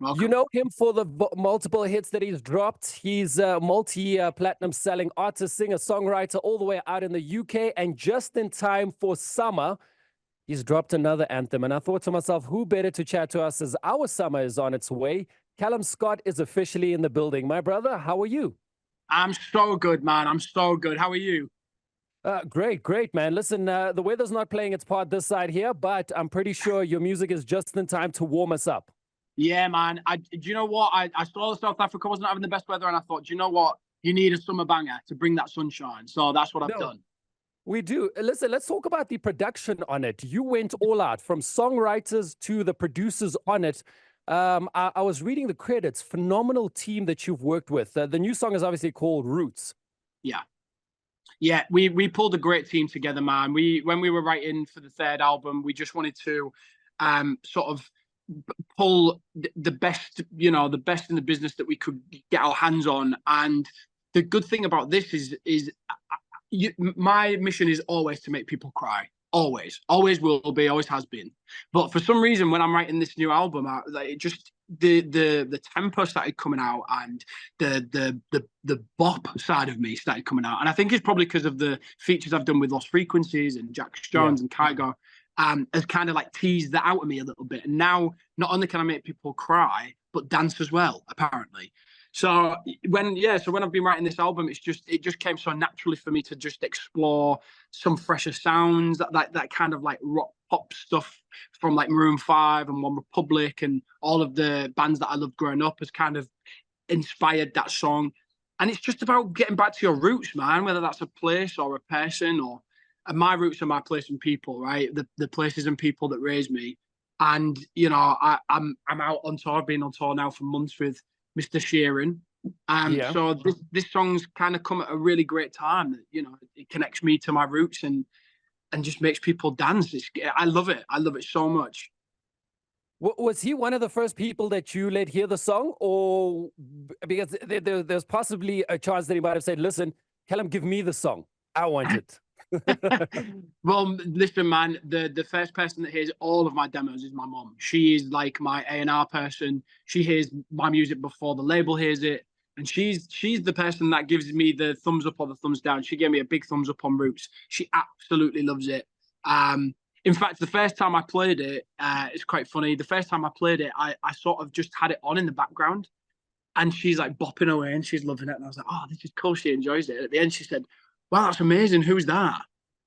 You Welcome. know him for the multiple hits that he's dropped. He's a multi-platinum selling artist, singer, songwriter, all the way out in the UK. And just in time for summer, he's dropped another anthem. And I thought to myself, who better to chat to us as our summer is on its way? Calum Scott is officially in the building. My brother, how are you? I'm so good, man. I'm so good. How are you? Great, great, man. Listen, the weather's not playing its part this side here, but I'm pretty sure your music is just in time to warm us up. Yeah, man. Do you know what? I saw South Africa wasn't having the best weather, and I thought, do you know what? You need a summer banger to bring that sunshine. So that's what I've No, done. we do. Listen, let's talk about the production on it. You went all out from songwriters to the producers on it. I was reading the credits. Phenomenal team that you've worked with. The new song is obviously called Roots. Yeah. Yeah, we pulled a great team together, man. We when we were writing for the third album, we just wanted to sort of pull the best, the best in the business that we could get our hands on. And the good thing about this is my mission is always to make people cry. Always will be, always has been. But for some reason, when I'm writing this new album, like it just the tempo started coming out, and the bop side of me started coming out. And I think it's probably because of the features I've done with Lost Frequencies and Jack Yeah. Jones and Kygo, has kind of like teased that out of me a little bit. And now not only can I make people cry, but dance as well, apparently. So when I've been writing this album, it just came so naturally for me to just explore some fresher sounds, that kind of like rock pop stuff from like Maroon 5 and One Republic and all of the bands that I loved growing up has kind of inspired that song. And it's just about getting back to your roots, man, whether that's a place or a person, or and my roots are my place and people, right? The places and people that raised me. And I'm out on tour. I've been on tour now for months with Mr. Sheeran. Yeah. So this song's kind of come at a really great time. It connects me to my roots and just makes people dance. I love it. I love it so much. Was he one of the first people that you let hear the song, or because there's possibly a chance that he might have said, "Listen, Callum, give me the song. I want it." Well, listen, man. The first person that hears all of my demos is my mom. She is like my A&R person. She hears my music before the label hears it, and she's the person that gives me the thumbs up or the thumbs down. She gave me a big thumbs up on Roots. She absolutely loves it. In fact, the first time I played it, it's quite funny. The first time I played it, I sort of just had it on in the background, and she's like bopping away and she's loving it. And I was like, oh, this is cool. She enjoys it. At the end, she said, wow, that's amazing. Who's that?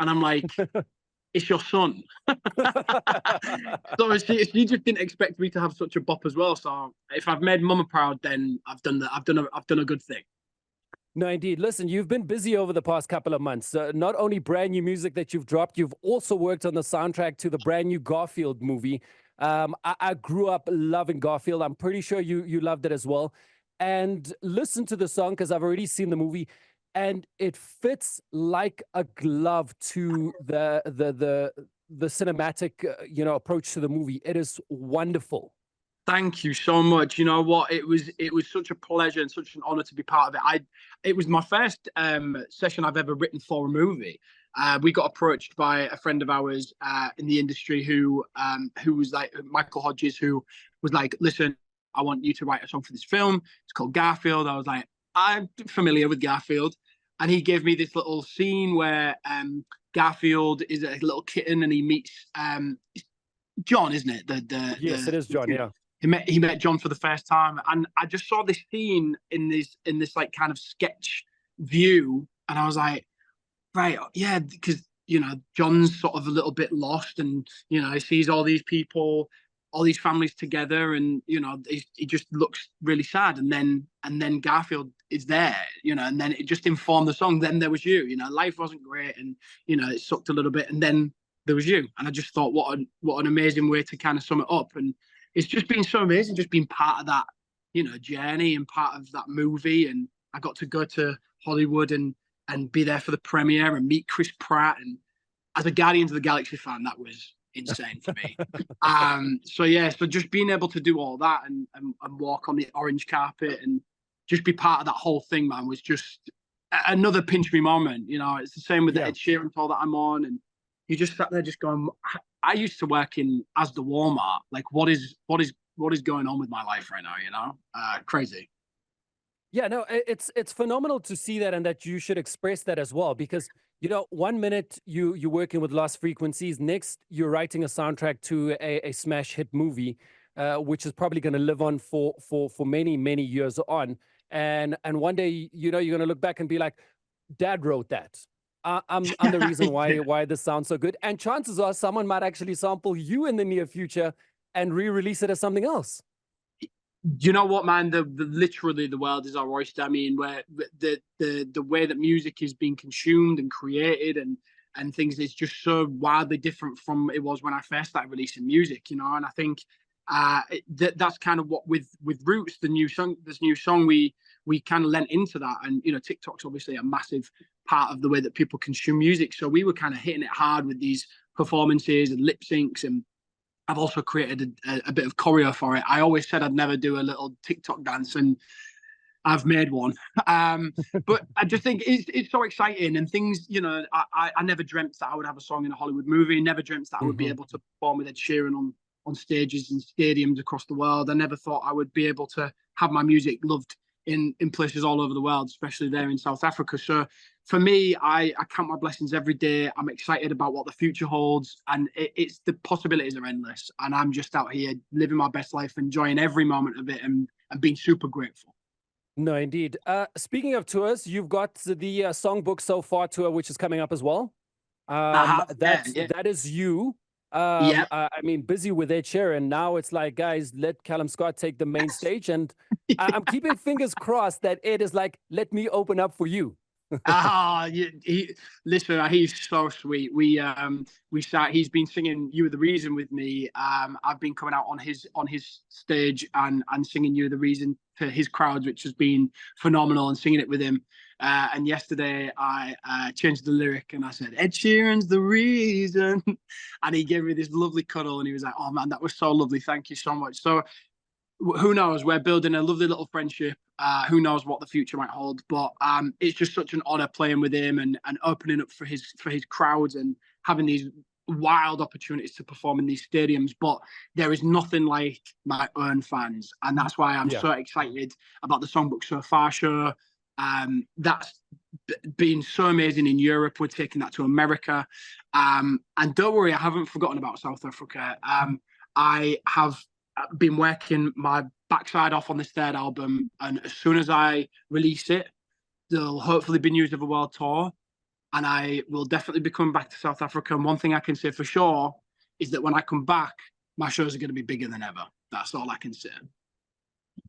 And I'm like, it's your son. So she just didn't expect me to have such a bop as well. So if I've made mama proud, then I've done that. I've done a good thing. No, indeed. Listen, you've been busy over the past couple of months. Not only brand new music that you've dropped, you've also worked on the soundtrack to the brand new Garfield movie. I grew up loving Garfield. I'm pretty sure you loved it as well. And listen to the song because I've already seen the movie, and it fits like a glove to the cinematic approach to the movie. It is wonderful. Thank you so much. You know what? It was such a pleasure and such an honor to be part of it. It was my first session I've ever written for a movie. We got approached by a friend of ours in the industry who was like Michael Hodges, who was like, "Listen, I want you to write a song for this film. It's called Garfield." I was like, "I'm familiar with Garfield," and he gave me this little scene where Garfield is a little kitten and he meets John, isn't it? Yes, it is, John. Yeah. He met John for the first time, and I just saw this scene in this like kind of sketch view, and I was like, right, yeah, because John's sort of a little bit lost, and he sees all these people, all these families together, and he just looks really sad, and then Garfield is there, and then it just informed the song. Then there was you, life wasn't great, and it sucked a little bit, and then there was you, and I just thought, what an amazing way to kind of sum it up. And it's just been so amazing just being part of that journey and part of that movie. And I got to go to Hollywood and be there for the premiere and meet Chris Pratt. And as a Guardians of the Galaxy fan, that was insane for me. So just being able to do all that and walk on the orange carpet and just be part of that whole thing, man, was just another pinch me moment. It's the same with the Ed Sheeran tour that I'm on, and you just sat there just going, I used to work in as the Walmart. Like, what is is going on with my life right now, you know? Crazy. Yeah, no, it's phenomenal to see that, and that you should express that as well, because you know, one minute you're working with Lost Frequencies, next you're writing a soundtrack to a smash hit movie, which is probably going to live on for many years on, and one day, you know, you're going to look back and be like, Dad wrote that. I'm the reason Yeah. why this sounds so good, and chances are someone might actually sample you in the near future and re-release it as something else. You know what, man? Literally the world is our oyster. I mean, where the way that music is being consumed and created and things is just so wildly different from it was when I first started releasing music, you know. And I think that's kind of what with Roots, this new song, we kind of lent into that. And you know, TikTok's obviously a massive part of the way that people consume music, so we were kind of hitting it hard with these performances and lip syncs, and I've also created a bit of choreo for it. I always said I'd never do a little TikTok dance, and I've made one. But I just think it's so exciting, and things, you know, I never dreamt that I would have a song in a Hollywood movie. Never dreamt that I would be able to perform with Ed Sheeran on stages and stadiums across the world. I never thought I would be able to have my music loved in places all over the world, especially there in South Africa. So for me, I count my blessings every day. I'm excited about what the future holds, and it's the possibilities are endless. And I'm just out here living my best life, enjoying every moment of it, and being super grateful. No, indeed. Speaking of tours, you've got the Songbook So Far tour, which is coming up as well. I have, yeah, yeah, That is you. yeah. I mean, busy with Ed Sheeran. Now it's like, guys, let Calum Scott take the main stage, and I'm keeping fingers crossed that Ed is like, let me open up for you. Listen, he's so sweet. We sat. He's been singing "You Are the Reason" with me. I've been coming out on his stage and singing "You Are the Reason" to his crowds, which has been phenomenal, and singing it with him. And yesterday I changed the lyric and I said, "Ed Sheeran's the reason," and he gave me this lovely cuddle, and he was like, "Oh man, that was so lovely. Thank you so much." So who knows? We're building a lovely little friendship. Who knows what the future might hold? But it's just such an honor playing with him and opening up for his crowds and having these wild opportunities to perform in these stadiums. But there is nothing like my own fans, and that's why I'm so excited about the Songbook So Far show. That's been so amazing in Europe. We're taking that to America, and don't worry, I haven't forgotten about South Africa. I have been working my backside off on this third album, and as soon as I release it, there'll hopefully be news of a world tour, and I will definitely be coming back to South Africa. And one thing I can say for sure is that when I come back, my shows are going to be bigger than ever. That's all I can say.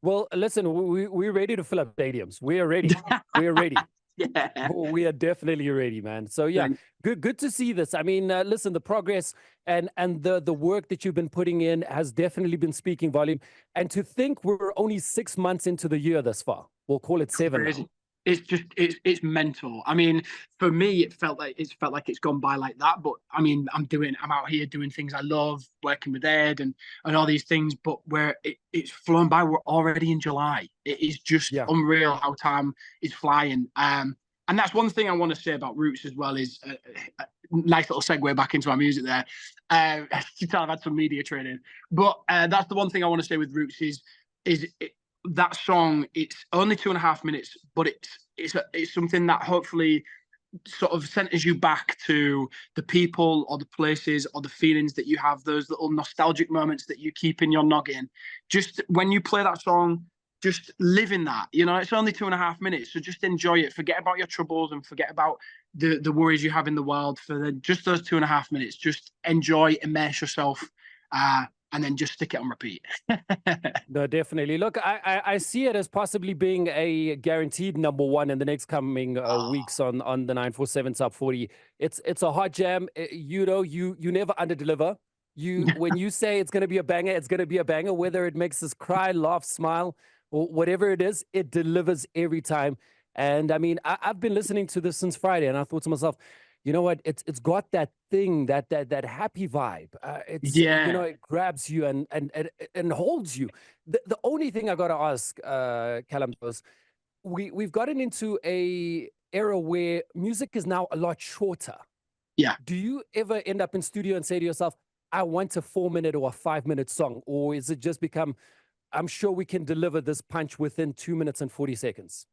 Well, listen, we're ready to fill up stadiums. We are ready. We are ready. Yeah. We are definitely ready, man. So yeah, good to see this. I mean, listen, the progress and the work that you've been putting in has definitely been speaking volume. And to think we're only 6 months into the year thus far, we'll call it 7 now. It's just it's mental. I mean, for me, it felt like it's gone by like that. But I mean, I'm out here doing things I love, working with Ed and all these things. But where it's flown by, we're already in July. It is just unreal how time is flying. And that's one thing I want to say about Roots as well is a nice little segue back into our music there. You tell I've had some media training, but that's the one thing I want to say with Roots is that song. It's only 2.5 minutes, but it's something that hopefully sort of centers you back to the people or the places or the feelings that you have, those little nostalgic moments that you keep in your noggin. Just when you play that song, just live in that. You know, it's only 2.5 minutes, so just enjoy it. Forget about your troubles and forget about the worries you have in the world for just those 2.5 minutes. Just enjoy, immerse yourself, and then just stick it on repeat. No, definitely. Look, I see it as possibly being a guaranteed #1 in the next coming weeks on the 947 Sub 40. It's a hot jam. You know, you never underdeliver. When you say it's going to be a banger, it's going to be a banger. Whether it makes us cry, laugh, smile, or whatever it is, it delivers every time. And I mean, I've been listening to this since Friday, and I thought to myself, you know what? It's got that thing, that happy vibe. You know, it grabs you and holds you. The only thing I got to ask, Calum, was we've gotten into a era where music is now a lot shorter. Yeah. Do you ever end up in studio and say to yourself, I want a 4-minute or a 5-minute song? Or is it just become, I'm sure we can deliver this punch within 2 minutes and 40 seconds?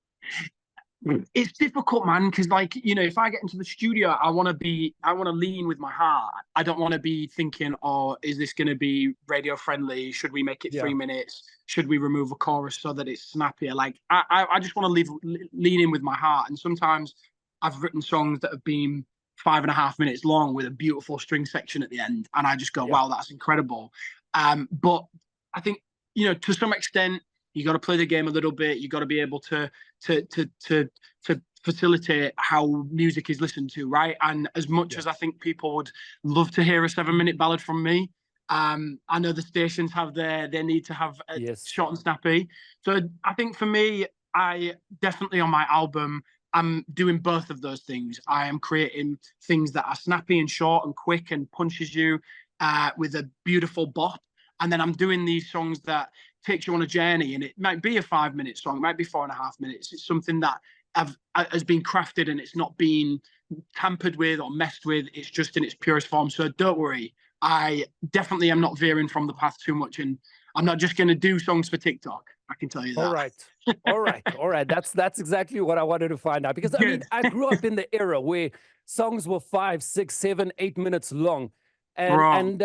It's difficult, man, because like, you know, if I get into the studio, I want to lean with my heart. I don't want to be thinking, oh, is this going to be radio friendly? Should we make it 3 minutes? Should we remove a chorus so that it's snappier? Like, I just want to lean in with my heart. And sometimes I've written songs that have been 5.5 minutes long with a beautiful string section at the end, and I just go, wow, that's incredible. But I think, you know, to some extent, you got to play the game a little bit. You got to be able to facilitate how music is listened to, right? And as much as I think people would love to hear a 7-minute ballad from me, I know the stations have their need to have a short and snappy. So I think for me, I definitely on my album, I'm doing both of those things. I am creating things that are snappy and short and quick and punches you with a beautiful bop. And then I'm doing these songs that takes you on a journey, and it might be a 5-minute song, it might be 4.5 minutes. It's something that has been crafted and it's not been tampered with or messed with. It's just in its purest form. So don't worry. I definitely am not veering from the path too much, and I'm not just going to do songs for TikTok. I can tell you that. All right. That's exactly what I wanted to find out, because I mean, I grew up in the era where songs were 5, 6, 7, 8 minutes long. And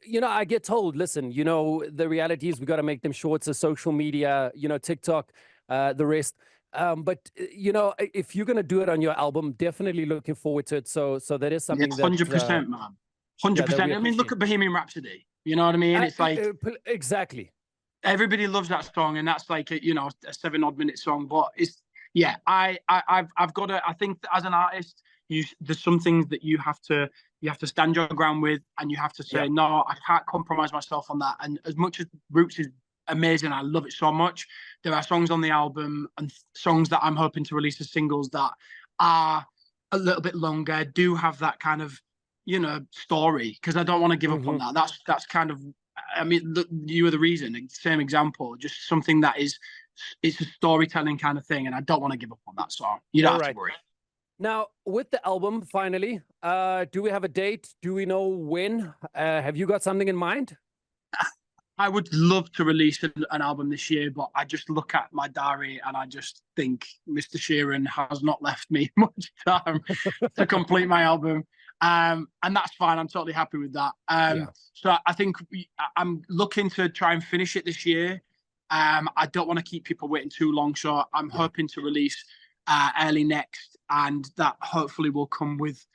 you know, I get told, listen, you know, the reality is we got to make them short. So social media, you know, TikTok, the rest. But you know, if you're gonna do it on your album, definitely looking forward to it. So that is something that 100%, man, 100%. I mean, look at Bohemian Rhapsody. You know what I mean? It's like exactly. Everybody loves that song, and that's like a 7-odd minute song. But it's I've got to. I think that as an artist, there's some things that you have to stand your ground with, and you have to say, no, I can't compromise myself on that. And as much as Roots is amazing, I love it so much, there are songs on the album and songs that I'm hoping to release as singles that are a little bit longer, do have that kind of, you know, story, because I don't want to give up on that. That's kind of, I mean, look, you are the reason. Same example, just something that it's a storytelling kind of thing, and I don't want to give up on that song. You don't have to worry. Now, with the album, finally, do we have a date? Do we know when? Have you got something in mind? I would love to release an album this year, but I just look at my diary and I just think Mr. Sheeran has not left me much time to complete my album. And that's fine. I'm totally happy with that. So I think I'm looking to try and finish it this year. I don't want to keep people waiting too long. So I'm hoping to release early next, and that hopefully will come with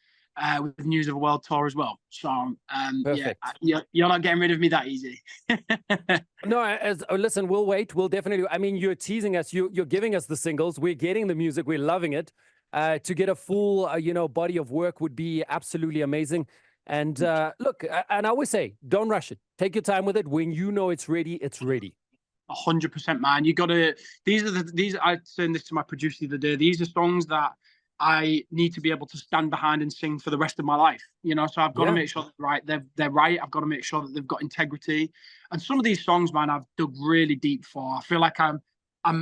news of a world tour as well. So you're not getting rid of me that easy. No, listen, we'll wait. We'll definitely. I mean, you're teasing us. You're giving us the singles. We're getting the music. We're loving it. To get a full body of work would be absolutely amazing. And look, and I always say, don't rush it. Take your time with it. When you know it's ready, it's ready. 100%, man. You gotta. I said this to my producer the other day. These are songs that I need to be able to stand behind and sing for the rest of my life. You know, so I've got to make sure they're right. I've got to make sure that they've got integrity. And some of these songs, man, I've dug really deep for. I feel like I'm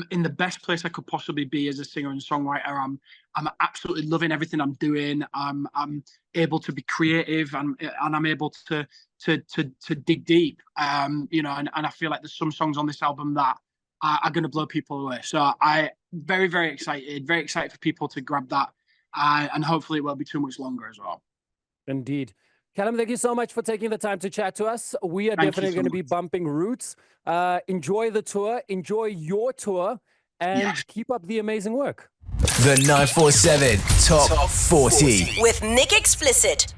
in the best place I could possibly be as a singer and songwriter. I'm absolutely loving everything I'm doing. I'm able to be creative, and I'm able to dig deep. And I feel like there's some songs on this album that are going to blow people away. So I very, very excited for people to grab that, and hopefully it won't be too much longer as well. Indeed. Calum, thank you so much for taking the time to chat to us. We are definitely going to be bumping Roots. Enjoy the tour, enjoy your tour, and keep up the amazing work. The 947 Top 40 with Nick Explicit.